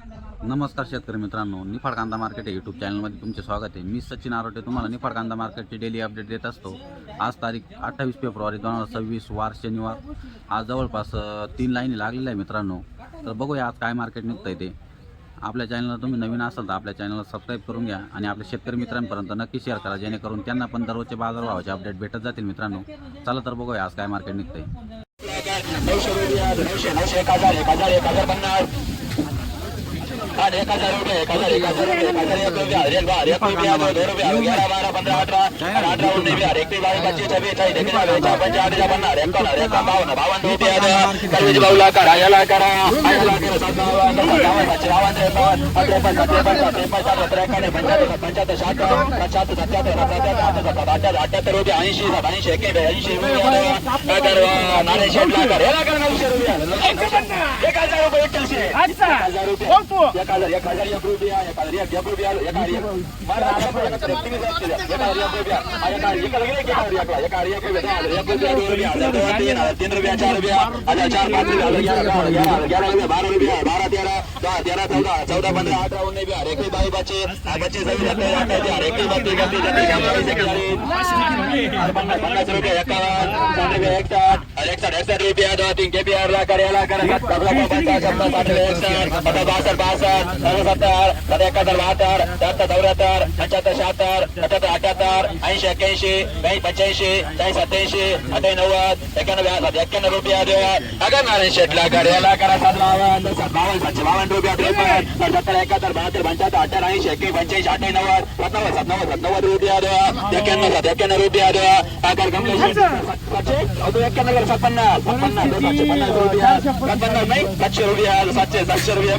नमस्कार शेतकरी मित्रांनो, निफाड कांदा मार्केट या यूट्यूब चॅनलमध्ये तुमचे स्वागत आहे। मी सचिन आरोटे तुम्हाला निफाड कांदा मार्केटची डेली अपडेट देत असतो। आज तारीख 28 फेब्रुवारी 2026 वार शनिवार। आज जवळपास 3 लाईनी लागलेल्या आहे मित्रांनो। तर बघूया आज काय मार्केट निघतंय ते। आपल्या चॅनलला तुम्ही नवीन असाल तर आपल्या चॅनलला सबस्क्राईब करून घ्या आणि आपल्या शेतकरी मित्रांपर्यंत नक्की शेअर करा, जेणेकरून त्यांना पण दररोजचे बाजारभावाचे अपडेट भेटत जातील मित्रांनो। चला तर बघूया आज काय मार्केट निघतंय। 900 रुपया 900 900 1000 1000 1050 आणि 1000 रुपये 1000 1000 रुपये 1000 रुपये रेल बार 1 रुपया 2 रुपया 11 12 15 18 18 19 बिहार 21 22 25 26 देखील 45 50 51 52 52 रुपया सर्विस बाऊला करा याला करा आयाला करा 57 रुपये 80 80 नाणे शेटला करा याला करा 900 रुपया 1000 रुपये 1000 रुपये 1000 1 रुपया 1000 1 रुपया 1000 मारा 1 रुपया 3 रुपया 4 रुपया 4 5 रुपया 11 रुपया 12 रुपया 12 13 13 14 14 15 18 19 बिहार 21 22 25 26 50 रुपया 61 रुपया 2 3 के बिहार ला करायला करा 62 77 71 72 73 74 75 77 80 81 85 90 91 रुपया अगर नारायण शेटला कार्याला करा 57 57 रुपया 53 71 72 75 78 80 85 90 90 रुपया 91 रुपया अगर कमलेश 91 56 रुपया 56 नाही 700 रुपया 700 रुपया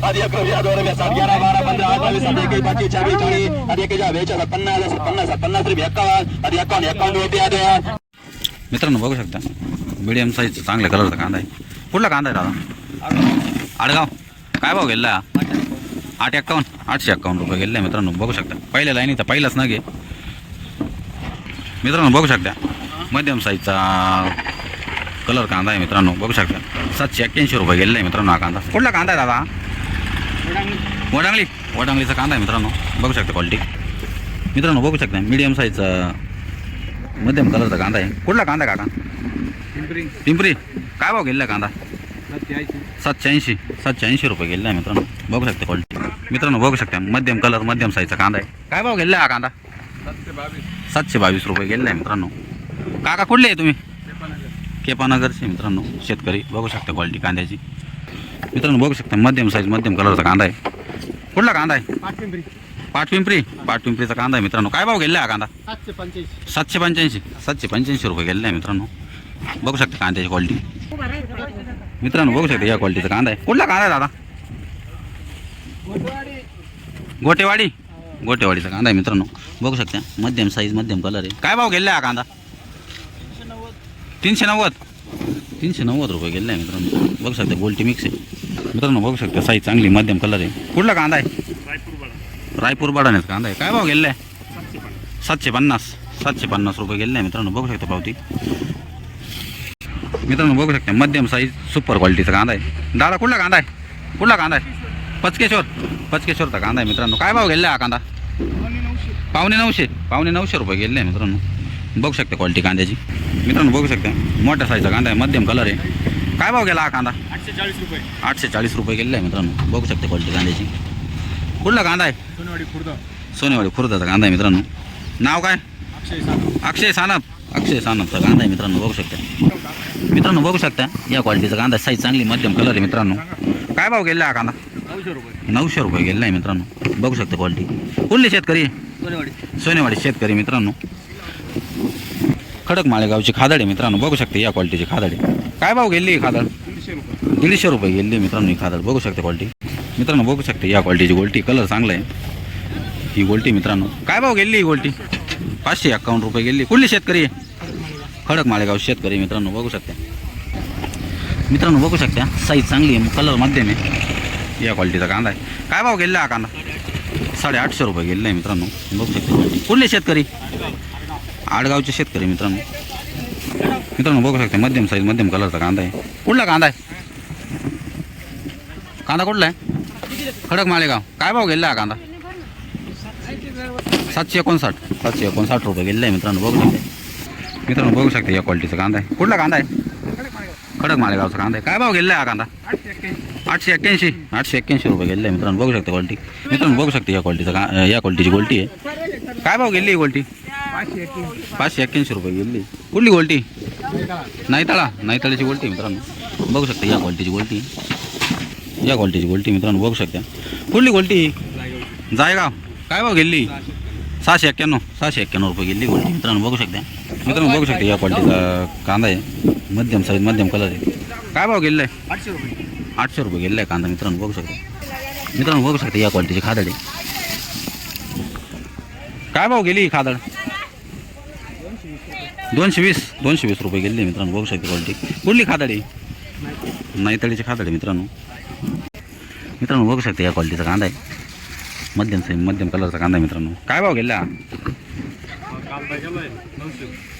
आधी 1 रुपया 2 रुपया 7 11 12 15 28 21 25 26 आधी 50 50 रुपया 51 आधी 51 रुपया मित्रांनो बघू शकता मीडियम साईजचा चांगल्या कलरचा कांदा आहे। कुठला कांदा आहे दादा? आडगाव। काय भाव गेला? 851 851 रुपये गेले मित्रांनो। बघू शकता पहिल्या लाईनीचा पहिलाच नग आहे मित्रांनो। बघू शकता मध्यम साईजचा कलर कांदा आहे मित्रांनो। बघू शकता 781 रुपये गेले मित्रांनो हा कांदा। कुठला कांदा आहे दादा? वडांगलीचा कांदा आहे मित्रांनो। बघू शकता क्वालिटी मित्रांनो। बघू शकता मीडियम साईजचा मध्यम कलरचा कांदा आहे। कुठला कांदा काका? पिंपरी। काय भाव गेला कांदा? 780 रुपये गेला मित्रांनो। बघू शकता क्वालिटी मित्रांनो। बघू शकता मध्यम कलर मध्यम साईजचा कांदा आहे। काय भाव गेला हा कांदा? 722 रुपये गेला मित्रांनो। काका कुठले आहे तुम्ही? केपानगरचे मित्रांनो शेतकरी। बघू शकता क्वालिटी कांद्याची मित्रांनो। बघू शकता मध्यम साईज मध्यम कलरचा कांदा आहे। कुठला कांदा आहे? पाटपिंपरीचा कांदा आहे मित्रांनो। काय भाव गेला हा कांदा? 785 रुपये गेला मित्रांनो। बघू शकता कांद्याची क्वालिटी मित्रांनो। बघू शकता या क्वालिटीचा कांदा आहे। कुठला कांदा आहे दादा? गोटेवाडीचा कांदा आहे मित्रांनो। बघू शकता मध्यम साईज मध्यम कलर आहे। काय भाव गेला हा कांदा? 390 रुपये गेला आहे मित्रांनो। बघू शकता गोल्टी मिक्स आहे मित्रांनो। बघू शकता साईज चांगली मध्यम कलर आहे। कुठला कांदा आहे? रायपूर बाडाण्याचा कांदा आहे। काय भाव गेला आहे? 750 रुपये गेले आहे मित्रांनो। बघू शकता पावती मित्रांनो। बघू शकता मध्यम साईज सुपर क्वालिटीचा कांदा आहे। दादा कुठला कांदा आहे? पचकेश्वरचा कांदा आहे मित्रांनो। काय भाव गेला हा कांदा? 950 रुपये गेले आहे मित्रांनो। बघू शकता क्वालिटी कांद्याची मित्रांनो। बघू शकता मोठ्या साईजचा कांदा आहे मध्यम कलर आहे। काय भाव गेला हा कांदा? 840 रुपये गेले आहे मित्रांनो। बघू शकता क्वालिटी कांद्याची। कुठला कांदा आहे? सोनेवाडी खुर्दाचा कांदा आहे मित्रांनो। नाव काय? अक्षय सानपचा कांदा आहे मित्रांनो। बघू शकता बघू शकता या क्वालिटीचा कांदा साईज चांगली मध्यम कलर आहे मित्रांनो। काय भाव गेला हा कांदा? 900 रुपये गेला आहे मित्रांनो। बघू शकता क्वालिटी। कुठले शेतकरी? सोनेवाडी शेतकरी मित्रांनो। खडक माळेगावची खादड आहे मित्रांनो। बघू शकता या क्वालिटीची खादड आहे। काय भाव गेली ही खादड? 150 रुपये गेली मित्रांनो ही खादड। बघू शकता क्वालिटी मित्रांनो। बघू शकता या क्वालिटीची गोल्टी कलर चांगला आहे ही गोल्टी मित्रांनो। काय भाव गेली ही गोल्टी? 551 रुपये गेली। कुठली शेतकरी आहे? खडक माळेगाव शेतकरी मित्रांनो। बघू शकता बघू शकता साईज चांगली आहे कलर मध्यम आहे या क्वालिटीचा कांदा आहे। काय भाव गेला हा कांदा? 850 रुपये गेले आहे मित्रांनो। बघू शकता क्वालिटी। कुठले शेतकरी? आडगावचे शेतकरी मित्रांनो। मित्रांनो बघू शकता मध्यम साईज मध्यम कलरचा कांदा आहे। कुठला कांदा आहे? कांदा कुठला आहे? खडक मालेगाव. काय भाव गेला हा कांदा? 759 रुपये गेलेला आहे मित्रांनो. बघू शकते मित्रांनो, बघू शकते या क्वालिटीचा कांदा आहे. कुठला कांदा आहे? खडक मालेगावचा कांदा आहे. काय भाव गेला हा कांदा? 881 रुपये गेलेला आहे मित्रांनो. बघू शकते क्वालिटी. मित्रांनो बघू शकते या क्वालिटीचा या क्वालिटीची गोल्टी आहे. काय भाव गेली ही गोल्टी? 581 रुपये गेली. कुठली गोल्टी? नाईताळाची गोल्टी मित्रांनो. बघू शकता या क्वालिटीची गोल्टी. या क्वालिटीची गोल्टी मित्रांनो बघू शकता. कुठली गोल्टी? जायगाव. काय भाव गेली? 691 रुपये गेली गोल्टी मित्रांनो. बघू शकता. मित्रांनो बघू शकता या क्वालिटीचा कांदा आहे. मध्यम साईज मध्यम कलर आहे. काय भाव गेलेला आहे? 800 रुपये गेलेला आहे कांदा मित्रांनो. बघू शकता. मित्रांनो बघू शकता या क्वालिटीची खादड आहे. काय भाव गेली ही खादड? 220 रुपये गेली मित्रांनो. बघू शकता क्वालिटी. कुठली खादड आहे? नाईताळीची खादड आहे मित्रांनो. मित्रांनो बघू शकता या क्वालिटीचा कांदा आहे. मध्यम साईज मध्यम कलरचा कांदा आहे मित्रांनो. काय भाव गेला?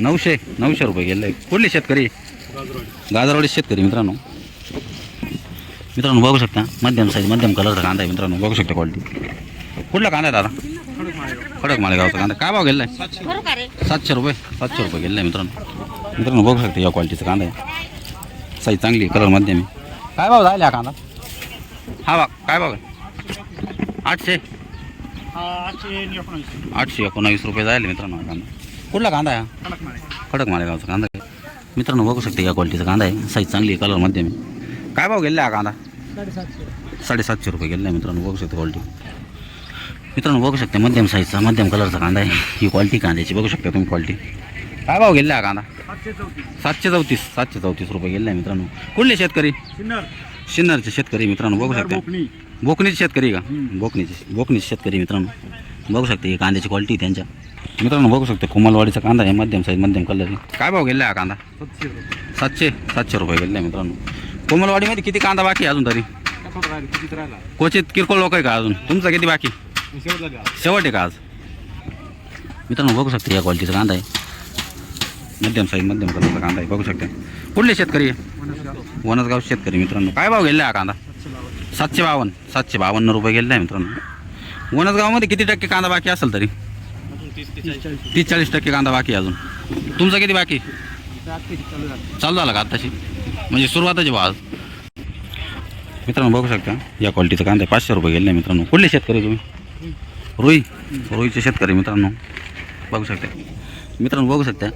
900 रुपये गेले. कुठले शेतकरी? गाजरवाडी शेतकरी मित्रांनो. मित्रांनो बघू शकता मध्यम साईज मध्यम कलरचा कांदा आहे मित्रांनो. बघू शकता क्वालिटी. कुठला कांदा आहे दादा? खडक मालेगावचा कांदा. काय भाव गेला आहे? 700 रुपये गेला आहे मित्रांनो. बघू शकता या क्वालिटीचा कांदा आहे. साईज चांगली कलर मध्यम आहे. काय भाव झाला हा कांदा? हा बा काय भाव आहे? 819 रुपये जायला मित्रांनो. हा कांदा कुठला कांदा आहे? खडक मालेगावचा कांदा आहे मित्रांनो. बघू शकता या क्वालिटीचा कांदा आहे. साईज चांगली कलर मध्यम आहे. काय भाव गेला हा कांदा? 750 रुपये गेला आहे मित्रांनो. बघू शकता क्वालिटी. मित्रांनो बघू शकता मध्यम साईजचा मध्यम कलरचा कांदा आहे. ही क्वालिटी कांद्याची बघू शकता तुम्ही क्वालिटी. काय भाव गेला हा कांदा? 734 रुपये गेला आहे मित्रांनो. कुठले शेतकरी? सिन्नरचे शेतकरी मित्रांनो. बघू शकता. बोकणीचे शेतकरी का? बोकणीचे शेतकरी मित्रांनो. बघू शकता ही कांद्याची क्वालिटी त्यांच्या. मित्रांनो बघू शकता कुमलवाडीचा कांदा आहे. मध्यम साईज मध्यम कलर आहे. काय भाव गेला हा कांदा? 700 रुपये गेला आहे मित्रांनो. कोमलवाडीमध्ये किती कांदा बाकी आहे अजून तरी? क्वचित किरकोळ लोक आहे का अजून? तुमचा किती बाकी? शेवट आहे का आज? मित्रांनो बघू शकता या क्वालिटीचा कांदा आहे. मध्यम साईज मध्यम कलरचा कांदा आहे. बघू शकता. कुठले शेतकरी आहे? वनसगाव शेतकरी मित्रांनो. काय भाव गेला हा कांदा? 752 रुपये गेला आहे मित्रांनो. वनसगावमध्ये किती टक्के कांदा बाकी असेल तरी? 30-40% कांदा बाकी अजून. तुमचा किती बाकी? चालू झाला का आत्ताशी? म्हणजे सुरुवाताची भाव. मित्रांनो बघू शकता या क्वालिटीचा कांदा 500 रुपये गेले मित्रांनो. कुठले शेतकरी तुम्ही? रुईचे शेतकरी मित्रांनो. बघू शकता. मित्रांनो बघू शकता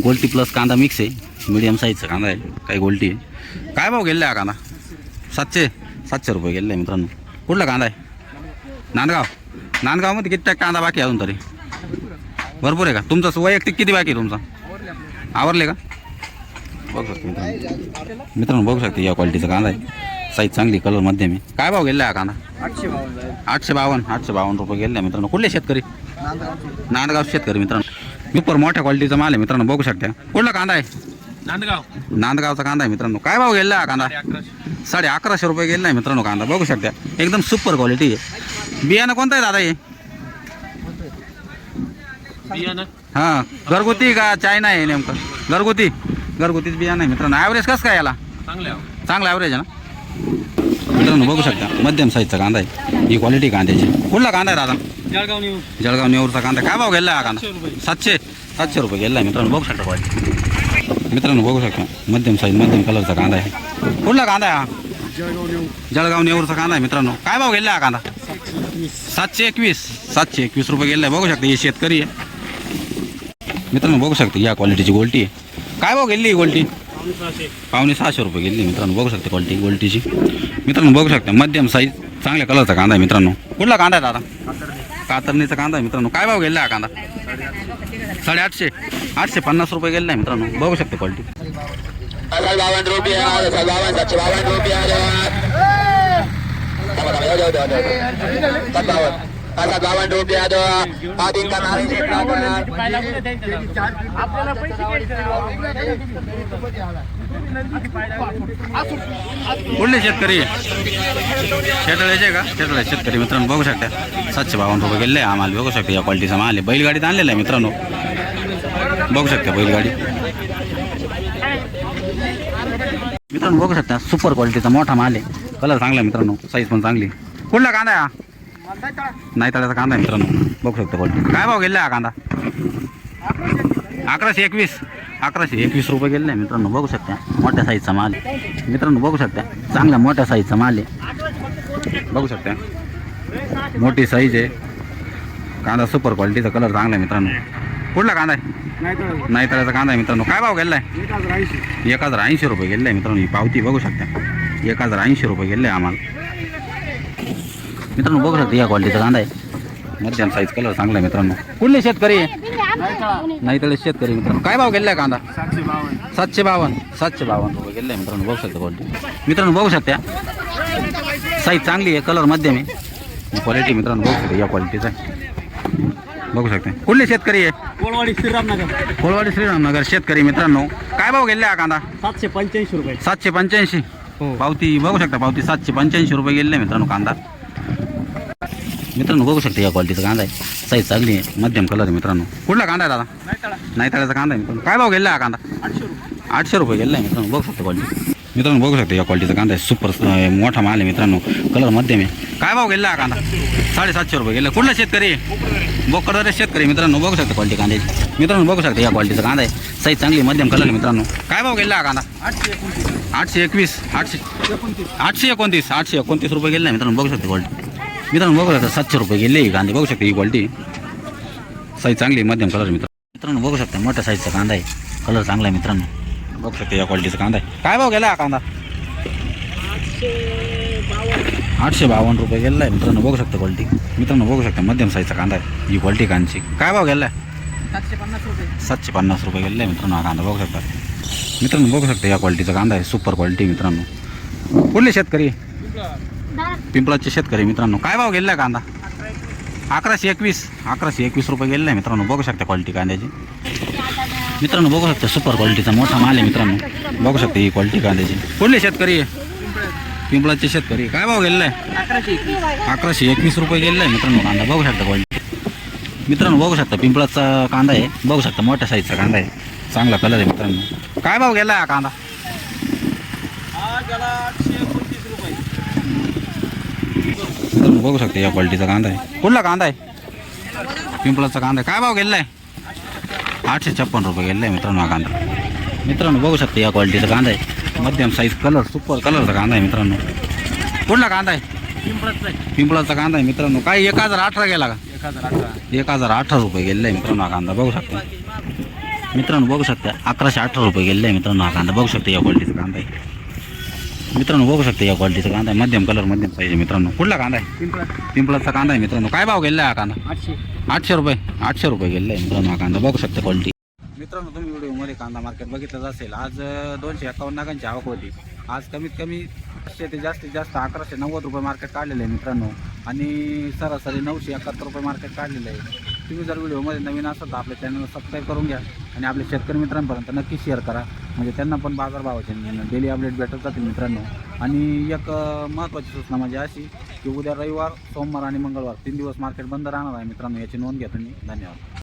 गोल्टी प्लस कांदा मिक्स आहे. मीडियम साईजचा कांदा आहे. काही गोल्टी आहे. काय भाव गेला हा कांदा? 700 रुपये गेले मित्रांनो. कुठला कांदा आहे? नांदगावमध्ये किती टक्के कांदा बाकी अजून तरी? भरपूर आहे का? तुमचा वैयक्तिक किती बाकी आहे तुमचा? आवरले का? बघू शकता मित्रांनो. बघू शकता या क्वालिटीचा कांदा आहे. साईज चांगली कलर मध्यम आहे. काय भाव गेला हा कांदा? 852 रुपये गेला मित्रांनो. कुठले शेतकरी? नांदगाव शेतकरी मित्रांनो. सुपर मोठ्या क्वालिटीचा माल आहे मित्रांनो. बघू शकता. कुठला कांदा आहे? नांदगावचा कांदा आहे मित्रांनो. काय भाव गेला हा कांदा? 1150 रुपये गेला आहे मित्रांनो कांदा. बघू शकता एकदम सुपर क्वालिटी आहे. बियाणं कोणतं आहे दादा हे? हां घरगुती का चायना आहे नेमकं? घरगुतीच बियाणं आहे मित्रांनो. ॲव्हरेज कसं काय याला? चांगलं ॲव्हरेज आहे ना मित्रांनो. बघू शकता मध्यम साईजचा कांदा आहे. ही क्वालिटी कांद्याची. कुठला कांदा आहे दादा? जळगाव नेऊरचा कांदा. काय भाव गेला हा कांदा? 700 रुपये गेला आहे मित्रांनो. बघू शकता क्वालिटी. मित्रांनो बघू शकता मध्यम साईज मध्यम कलरचा कांदा आहे. कुठला कांदा आहे हा? जळगाव नेऊरचा कांदा आहे मित्रांनो. काय भाव गेला हा कांदा? 721 रुपये गेला आहे. बघू शकता हे शेतकरी आहे मित्रांनो. बघू शकता या क्वालिटीची गोल्टी आहे. काय भाव गेली ही गोल्टी? 550 रुपये गेली मित्रांनो. बघू शकता क्वालिटी गोल्टीची. मित्रांनो बघू शकता मध्यम साईज चांगल्या कलरचा कांदा आहे मित्रांनो. कुठला कांदा आहे दादा? कातरणीचा कांदा आहे मित्रांनो. काय भाव गेला हा कांदा? 850 रुपये गेला आहे मित्रांनो. बघू शकता क्वालिटी. 52 रुपया 752 रुपया 57 रुपया दो. हा दिन का नारी कुठले शेतकरी? शेतळ्याचे का? शेतळे शेतकरी मित्रांनो. बघू शकता 752 रुपये गेले आम्हाला. बघू शकता या क्वालिटीचा माल आहे. बैलगाडीत आणलेला आहे मित्रांनो. बघू शकता बैलगाडी मित्रांनो. बघू शकता सुपर क्वालिटीचा मोठा माल आहे. कलर चांगला मित्रांनो. साईज पण चांगली. कुठला कांदा आहे हा नाही तळ्याचा कांदा आहे मित्रांनो बघू शकता क्वालिटी काय भाव गेला हा कांदा 1121 रुपये गेले मित्रांनो बघू शकता मोठ्या साईजचा माल आहे. मित्रांनो बघू शकता चांगला मोठ्या साईजचा माल आहे बघू शकता मोठी साईज आहे कांदा सुपर क्वालिटीचा कलर चांगला आहे मित्रांनो कुठला कांदा आहे नाही तळ्याचा कांदा आहे मित्रांनो काय भाव गेला आहे 1080 रुपये गेले आहे मित्रांनो ही पावती बघू शकता 1080 रुपये गेले आम्हाला मित्रांनो बघू शकता या क्वालिटीचा कांदा आहे मध्यम साईज कलर चांगला आहे मित्रांनो कुठले शेतकरी नाही तळे शेतकरी मित्रांनो काय भाव गेला कांदा 752 रुपये गेले मित्रांनो बघू शकता क्वालिटी मित्रांनो बघू शकता साईज चांगली आहे कलर मध्यम आहे क्वालिटी मित्रांनो बघू शकता या क्वालिटीचा बघू शकता कुठले शेतकरी आहे कोळवाडी श्रीरामनगर शेतकरी मित्रांनो काय भाव गेले हा कांदा 785 रुपये 785 पावती बघू शकता पावती 785 रुपये गेले मित्रांनो कांदा मित्रांनो बघू शकता या क्वालिटीचा कांदा आहे साईज चांगली आहे मध्यम कलर आहे मित्रांनो कुठला कांदा आहे दादा नाही तळ्याचा कांदा आहे मित्रांनो काय भाव गेला हा कांदा 800 रुपये गेला आहे मित्रांनो बघू शकता क्वालिटी मित्रांनो बघू शकता या क्वालिटीचा कांदा आहे सुपर मोठा माल आहे मित्रांनो कलर मध्यम आहे काय भाव गेला हा कांदा 750 रुपये गेला कुठला शेतकरी बोकडरे शेतकरी मित्रांनो बघू शकता क्वालिटी कांद्याची मित्रांनो बघू शकता या क्वालिटीचा कांदा आहे साईज चांगली मध्यम कलर आहे मित्रांनो काय भाव गेला हा कांदा 829 रुपये गेला मित्रांनो बघू शकता क्वालिटी मित्रांनो बघू शकता 700 रुपये गेले कांदे बघू शकता ही क्वालिटी साईज चांगली मध्यम कलर मित्रांनो बघू शकता मोठ्या साईजचा कांदा आहे कलर चांगला आहे मित्रांनो बघू शकता या क्वालिटीचा कांदा आहे काय भाव गेला हा कांदा 852 रुपये गेला आहे मित्रांनो बघू शकता क्वालिटी मित्रांनो बघू शकता मध्यम साईजचा कांदा आहे ही क्वालिटी कांदची काय भाव गेला 750 रुपये गेला आहे मित्रांनो हा कांदा बघू शकता मित्रांनो बघू शकता या क्वालिटीचा कांदा आहे सुपर क्वालिटी मित्रांनो कुठले शेतकरी पिंपळाचे शेतकरी मित्रांनो काय भाव गेला कांदा 1121 रुपये गेला आहे मित्रांनो बघू शकता क्वालिटी कांद्याची मित्रांनो बघू शकता सुपर क्वालिटीचा मोठा माल आहे मित्रांनो बघू शकता ही क्वालिटी कांद्याची कुठले शेतकरी पिंपळाचे शेतकरी काय भाव गेला आहे 1121 रुपये गेला आहे मित्रांनो कांदा बघू शकता क्वालिटी मित्रांनो बघू शकता पिंपळाचा कांदा आहे बघू शकता मोठ्या साईजचा कांदा आहे चांगला कलर आहे मित्रांनो काय भाव गेला हा कांदा मित्रांनो बघू शकता या क्वालिटीचा कांदा आहे कुठला कांदा आहे पिंपळाचा कांदा काय भाव गेला आहे 856 रुपये गेला आहे मित्रांनो हा कांदा मित्रांनो बघू शकता या क्वालिटीचा कांदा आहे मध्यम साईज कलर सुपर कलरचा कांदा आहे मित्रांनो कुठला कांदा आहे पिंपळाचा कांदा आहे मित्रांनो काय 1018 गेला का 1018 रुपये गेले आहे मित्रांनो हा कांदा बघू शकता मित्रांनो बघू शकता 1118 रुपये गेले आहे मित्रांनो हा कांदा बघू शकता या क्वालिटीचा कांदा आहे मित्रांनो बघू शकता या क्वालिटीचा कांदा आहे मध्यम कलर मध्यम साईज आहे मित्रांनो कुठला कांदा आहे पिंपळाचा कांदा आहे मित्रांनो काय भाव गेला हा कांदा 800 रुपये गेले आहे मित्रांनो हा कांदा बघू शकता क्वालिटी मित्रांनो तुम्ही व्हिडिओमध्ये कांदा मार्केट बघितलं असेल आज 251 नागांची आवक होती आज कमीत कमी 500 ते जास्तीत जास्त 1190 रुपये मार्केट काढलेलं आहे मित्रांनो आणि सरासरी 971 रुपये मार्केट काढलेलं आहे तुम्ही जर व्हिडिओमध्ये नवीन असाल तर आपल्या चॅनलला सबस्क्राईब करून घ्या आणि आपल्या शेतकरी मित्रांपर्यंत नक्की शेअर करा म्हणजे त्यांना पण बाजारभावाचे डेली अपडेट भेटत जातील मित्रांनो आणि एक महत्त्वाची सूचना म्हणजे अशी की उद्या रविवार सोमवार आणि मंगळवार 3 दिवस मार्केट बंद राहणार आहे मित्रांनो याची नोंद घ्या तुम्ही धन्यवाद